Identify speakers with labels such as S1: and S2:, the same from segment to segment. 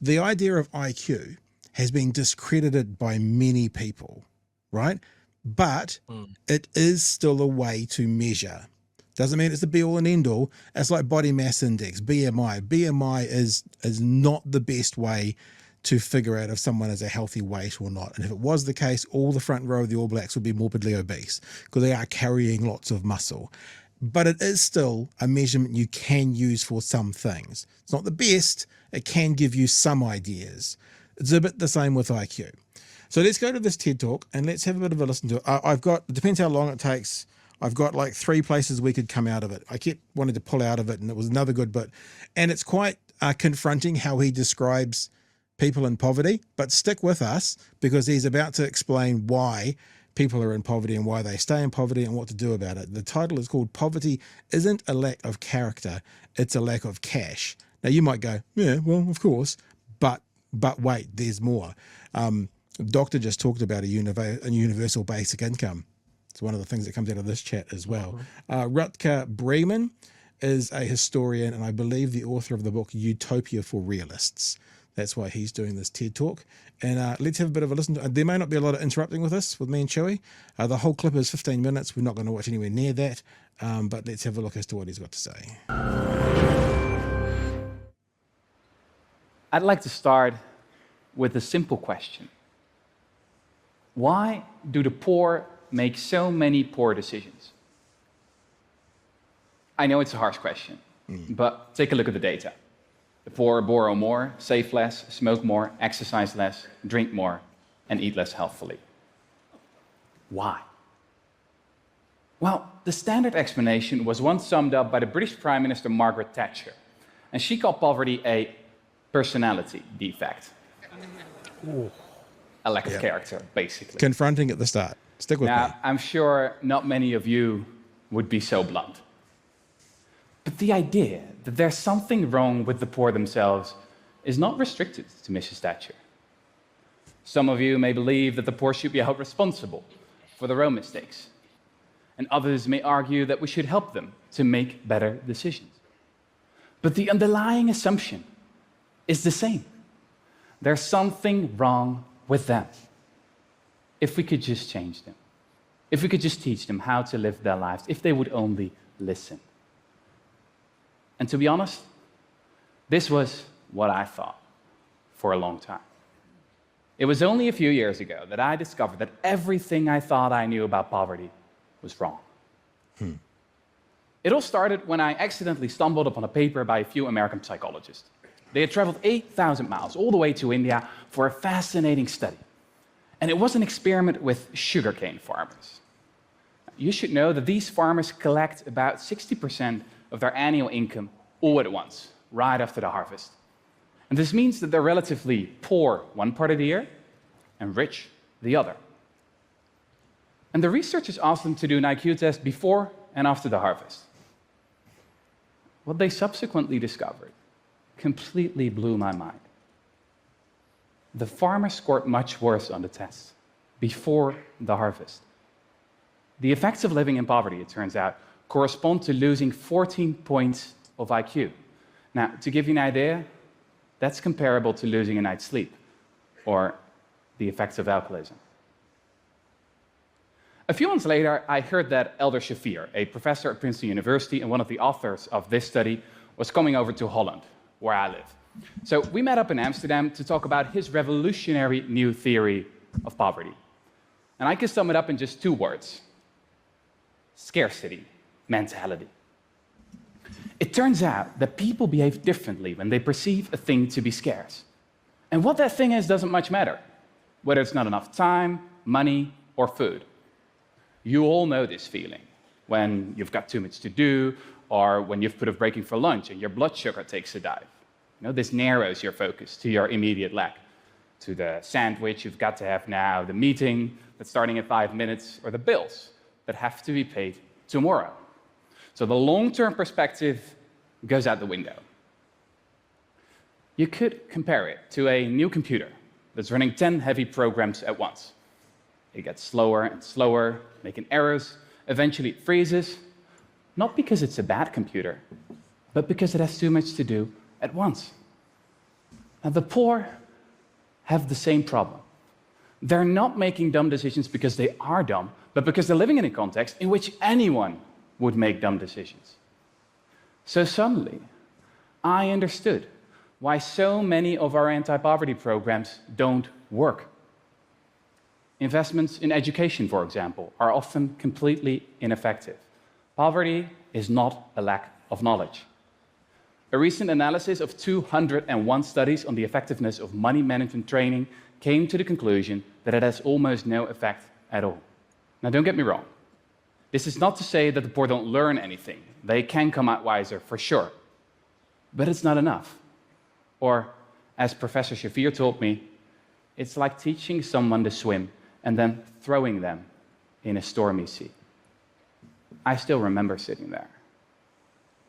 S1: the idea of IQ has been discredited by many people, right? But it is still a way to measure. Doesn't mean it's the be all and end all. It's like body mass index, BMI. BMI is not the best way to figure out if someone is a healthy weight or not. And if it was the case, all the front row of the All Blacks would be morbidly obese because they are carrying lots of muscle. But it is still a measurement you can use for some things. It's not the best. It can give you some ideas. It's a bit the same with IQ. So let's go to this TED Talk and let's have a bit of a listen to it. It depends how long it takes. I've got like 3 places we could come out of it. I kept wanting to pull out of it and it was another good bit. And it's quite confronting how he describes people in poverty, but stick with us because he's about to explain why people are in poverty and why they stay in poverty and what to do about it. The title is called Poverty Isn't a Lack of Character, It's a Lack of Cash. Now you might go, yeah, well, of course, but wait, there's more. The doctor just talked about a universal basic income. It's one of the things that comes out of this chat as well. Rutger Bregman is a historian and I believe the author of the book Utopia for Realists. That's why he's doing this TED Talk. And let's have a bit of a listen. There may not be a lot of interrupting with this, with me and Chewy. The whole clip is 15 minutes. We're not going to watch anywhere near that. But let's have a look as to what he's got to say.
S2: I'd like to start with a simple question. Why do the poor make so many poor decisions? I know it's a harsh question, but take a look at the data. The poor borrow more, save less, smoke more, exercise less, drink more, and eat less healthfully. Why? Well, the standard explanation was once summed up by the British Prime Minister Margaret Thatcher, and she called poverty a personality defect. A lack of character, basically.
S1: Confronting at the start. Stick with me.
S2: Now, I'm sure not many of you would be so blunt. But the idea that there's something wrong with the poor themselves is not restricted to Mrs. Thatcher. Some of you may believe that the poor should be held responsible for their own mistakes, and others may argue that we should help them to make better decisions. But the underlying assumption is the same. There's something wrong with them. If we could just change them, if we could just teach them how to live their lives, if they would only listen. And to be honest, this was what I thought for a long time. It was only a few years ago that I discovered that everything I thought I knew about poverty was wrong. It all started when I accidentally stumbled upon a paper by a few American psychologists. They had traveled 8,000 miles all the way to India for a fascinating study. And it was an experiment with sugarcane farmers. You should know that these farmers collect about 60% of their annual income all at once, right after the harvest. And this means that they're relatively poor one part of the year and rich the other. And the researchers asked them to do an IQ test before and after the harvest. What they subsequently discovered completely blew my mind. The farmers scored much worse on the test before the harvest. The effects of living in poverty, it turns out, correspond to losing 14 points of IQ. Now, to give you an idea, that's comparable to losing a night's sleep or the effects of alcoholism. A few months later, I heard that Elder Shafir, a professor at Princeton University and one of the authors of this study, was coming over to Holland, where I live. So we met up in Amsterdam to talk about his revolutionary new theory of poverty. And I can sum it up in just 2 words: scarcity mentality. It turns out that people behave differently when they perceive a thing to be scarce. And what that thing is doesn't much matter, whether it's not enough time, money, or food. You all know this feeling when you've got too much to do, or when you've put off breaking for lunch and your blood sugar takes a dive. You know, this narrows your focus to your immediate lack, to the sandwich you've got to have now, the meeting that's starting in 5 minutes, or the bills that have to be paid tomorrow. So the long-term perspective goes out the window. You could compare it to a new computer that's running 10 heavy programs at once. It gets slower and slower, making errors. Eventually it freezes, not because it's a bad computer, but because it has too much to do at once. Now, the poor have the same problem. They're not making dumb decisions because they are dumb, but because they're living in a context in which anyone would make dumb decisions. So suddenly, I understood why so many of our anti-poverty programs don't work. Investments in education, for example, are often completely ineffective. Poverty is not a lack of knowledge. A recent analysis of 201 studies on the effectiveness of money management training came to the conclusion that it has almost no effect at all. Now, don't get me wrong. This is not to say that the poor don't learn anything. They can come out wiser, for sure. But it's not enough. Or, as Professor Shafir told me, it's like teaching someone to swim and then throwing them in a stormy sea. I still remember sitting there,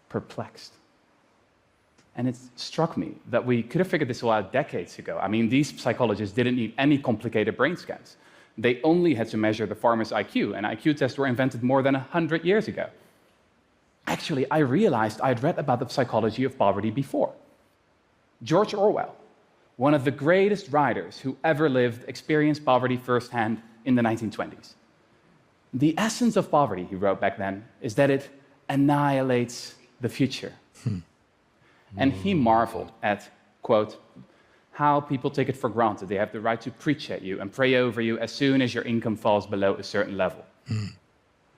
S2: perplexed. And it struck me that we could have figured this all out decades ago. I mean, these psychologists didn't need any complicated brain scans. They only had to measure the farmer's IQ, and IQ tests were invented more than 100 years ago. Actually, I realized I'd read about the psychology of poverty before. George Orwell, one of the greatest writers who ever lived, experienced poverty firsthand in the 1920s. The essence of poverty, he wrote back then, is that it annihilates the future. And he marveled at, quote, how people take it for granted. They have the right to preach at you and pray over you as soon as your income falls below a certain level.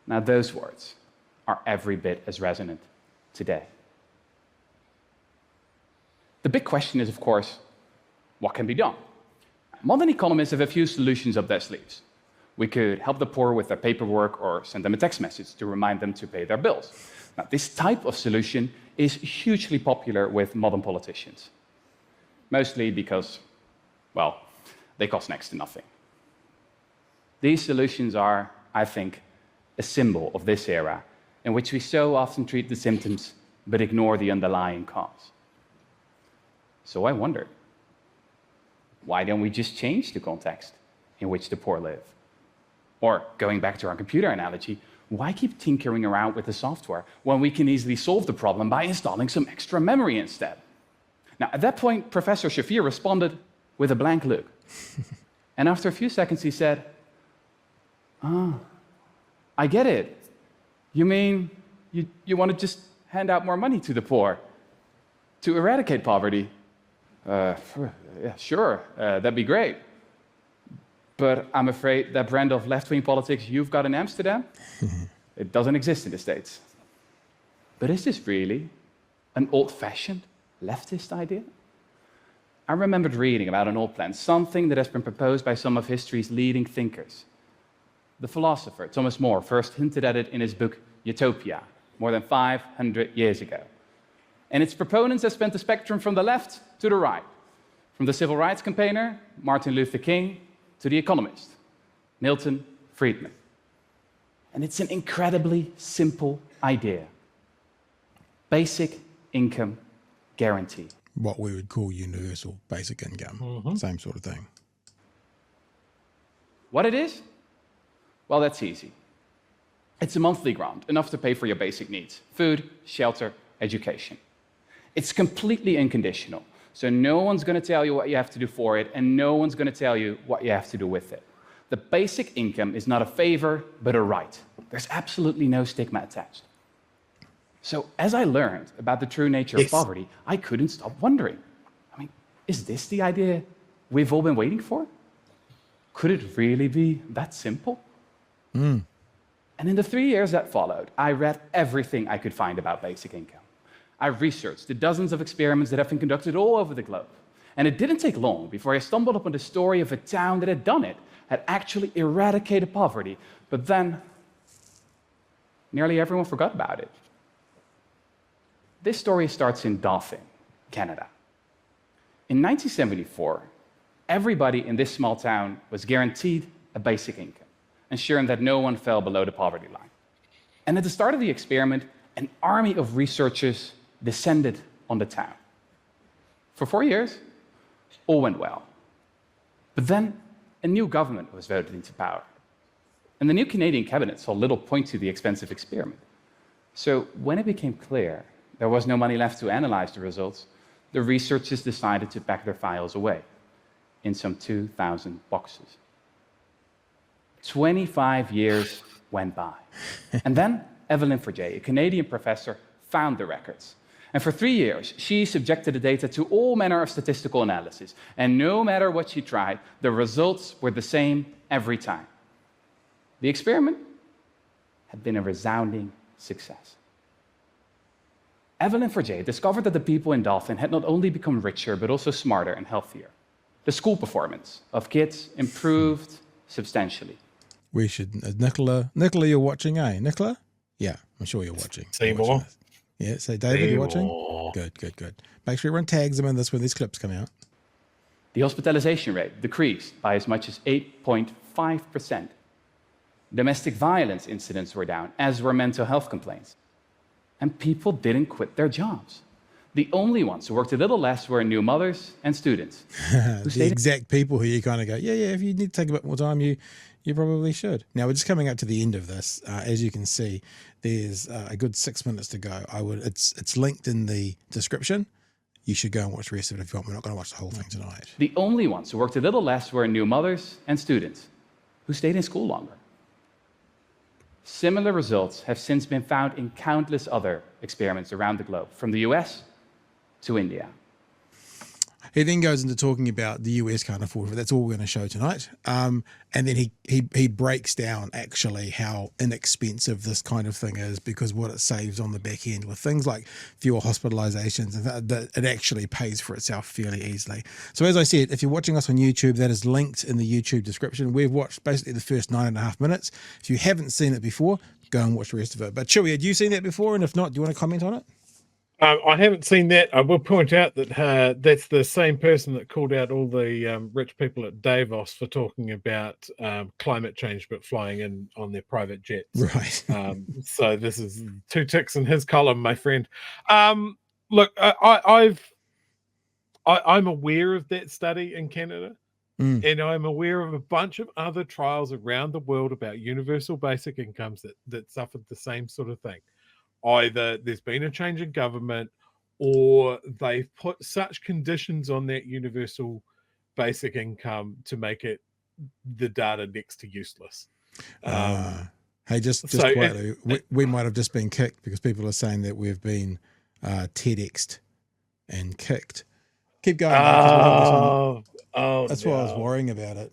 S2: Now, those words are every bit as resonant today. The big question is, of course, what can be done? Modern economists have a few solutions up their sleeves. We could help the poor with their paperwork or send them a text message to remind them to pay their bills. Now, this type of solution is hugely popular with modern politicians, mostly because, well, they cost next to nothing. These solutions are, I think, a symbol of this era in which we so often treat the symptoms but ignore the underlying cause. So I wondered, why don't we just change the context in which the poor live? Or, going back to our computer analogy, why keep tinkering around with the software when we can easily solve the problem by installing some extra memory instead? Now, at that point, Professor Shafir responded with a blank look. And after a few seconds, he said, I get it. You mean you want to just hand out more money to the poor to eradicate poverty? Yeah, sure, that'd be great. But I'm afraid that brand of left-wing politics you've got in Amsterdam, it doesn't exist in the States. But is this really an old-fashioned leftist idea? I remembered reading about an old plan, something that has been proposed by some of history's leading thinkers. The philosopher Thomas More first hinted at it in his book Utopia, more than 500 years ago. And its proponents have spanned the spectrum from the left to the right, from the civil rights campaigner Martin Luther King to the economist Milton Friedman. And it's an incredibly simple idea. Basic income guarantee.
S1: What we would call universal basic income, same sort of thing.
S2: What it is? Well, that's easy. It's a monthly grant, enough to pay for your basic needs: food, shelter, education. It's completely unconditional, so no one's going to tell you what you have to do for it, and no one's going to tell you what you have to do with it. The basic income is not a favor, but a right. There's absolutely no stigma attached. So as I learned about the true nature of poverty, I couldn't stop wondering. I mean, is this the idea we've all been waiting for? Could it really be that simple? And in the 3 years that followed, I read everything I could find about basic income. I researched the dozens of experiments that have been conducted all over the globe. And it didn't take long before I stumbled upon the story of a town that had done it, had actually eradicated poverty, but then nearly everyone forgot about it. This story starts in Dauphin, Canada. In 1974, everybody in this small town was guaranteed a basic income, ensuring that no one fell below the poverty line. And at the start of the experiment, an army of researchers descended on the town. For 4 years, all went well. But then a new government was voted into power. And the new Canadian cabinet saw little point to the expensive experiment. So when it became clear there was no money left to analyze the results, the researchers decided to pack their files away in some 2,000 boxes. 25 years went by. And then Evelyn Forget, a Canadian professor, found the records. And for 3 years, she subjected the data to all manner of statistical analysis. And no matter what she tried, the results were the same every time. The experiment had been a resounding success. Evelyn Forget discovered that the people in Dauphin had not only become richer, but also smarter and healthier. The school performance of kids improved substantially.
S1: We should, Nicola, you're watching, eh? Nicola? Yeah, I'm sure you're watching.
S3: Seymour.
S1: Yeah, so David, you're watching? Good. Make sure everyone tags them in this when these clips come out.
S2: The hospitalization rate decreased by as much as 8.5%. Domestic violence incidents were down, as were mental health complaints. And people didn't quit their jobs. The only ones who worked a little less were new mothers and students.
S1: The exact people who you kind of go, yeah, if you need to take a bit more time, you probably should. Now, we're just coming up to the end of this. As you can see, there's a good 6 minutes to go. It's linked in the description. You should go and watch the rest of it if you want. We're not going to watch the whole thing tonight.
S2: The only ones who worked a little less were new mothers and students who stayed in school longer. Similar results have since been found in countless other experiments around the globe, from the US to India.
S1: He then goes into talking about the US can't afford it. That's all we're going to show tonight. And then he breaks down actually how inexpensive this kind of thing is, because what it saves on the back end with things like fewer hospitalizations, and that it actually pays for itself fairly easily. So as I said, if you're watching us on YouTube, that is linked in the YouTube description. We've watched basically the first 9.5 minutes. If you haven't seen it before, go and watch the rest of it. But Chewy, had you seen that before? And if not, do you want to comment on it?
S3: I haven't seen that. I will point out that that's the same person that called out all the rich people at Davos for talking about climate change, but flying in on their private jets.
S1: Right.
S3: So this is 2 ticks in his column, my friend. Look, I'm aware of that study in Canada, and I'm aware of a bunch of other trials around the world about universal basic incomes that suffered the same sort of thing. Either there's been a change in government, or they've put such conditions on that universal basic income to make it the data next to useless.
S1: Hey, just quietly, we might have just been kicked because people are saying that we've been TEDx'd and kicked. Keep going. That's why I was worrying about it.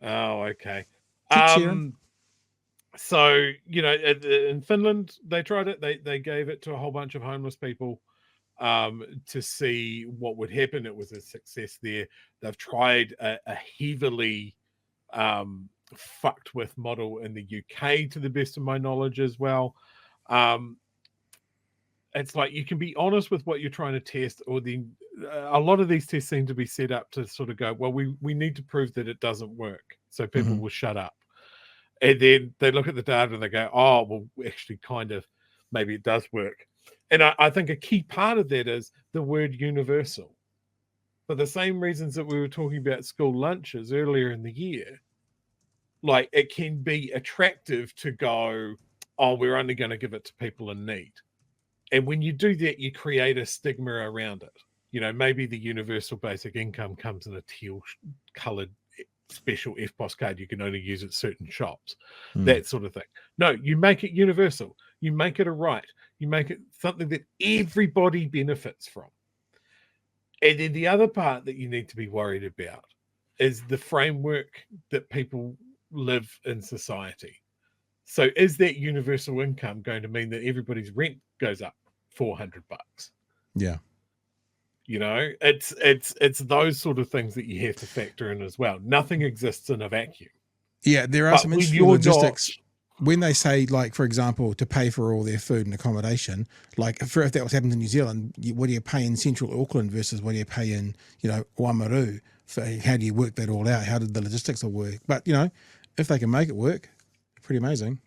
S3: Oh, okay.
S1: Keep sharing.
S3: So, in Finland, they tried it. They gave it to a whole bunch of homeless people to see what would happen. It was a success there. They've tried a heavily fucked with model in the UK, to the best of my knowledge, as well. It's like you can be honest with what you're trying to test, or a lot of these tests seem to be set up to sort of go, well, we need to prove that it doesn't work, so people will shut up. And then they look at the data and they go, oh, well, actually, kind of, maybe it does work. And I think a key part of that is the word universal. For the same reasons that we were talking about school lunches earlier in the year, like it can be attractive to go, oh, we're only going to give it to people in need. And when you do that, you create a stigma around it. Maybe the universal basic income comes in a teal colored special FPOS card you can only use at certain shops, that sort of thing. No, you make it universal. You make it a right. You make it something that everybody benefits from. And then the other part that you need to be worried about is the framework that people live in society. So is that universal income going to mean that everybody's rent goes up $400?
S1: Yeah.
S3: It's those sort of things that you have to factor in as well. Nothing exists in a vacuum.
S1: Yeah, there are some interesting logistics. When they say, like, for example, to pay for all their food and accommodation, like if that was happening in New Zealand, what do you pay in central Auckland versus what do you pay in, Oamaru? How do you work that all out? How did the logistics all work? But, if they can make it work, pretty amazing.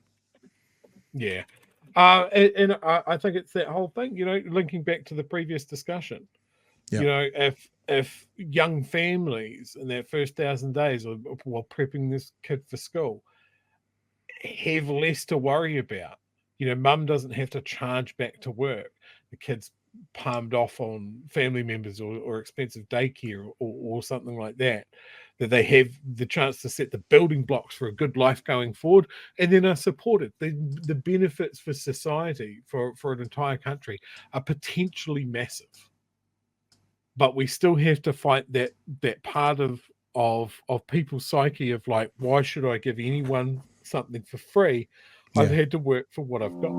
S3: Yeah. And I think it's that whole thing, linking back to the previous discussion. Yeah. If young families in their first 1,000 days while prepping this kid for school have less to worry about, mum doesn't have to charge back to work. The kid's palmed off on family members or expensive daycare or something like that, that they have the chance to set the building blocks for a good life going forward, and then are supported. The benefits for society, for an entire country, are potentially massive. But we still have to fight that part of people's psyche of like, why should I give anyone something for free?
S1: Yeah.
S3: I've had to work for what I've got.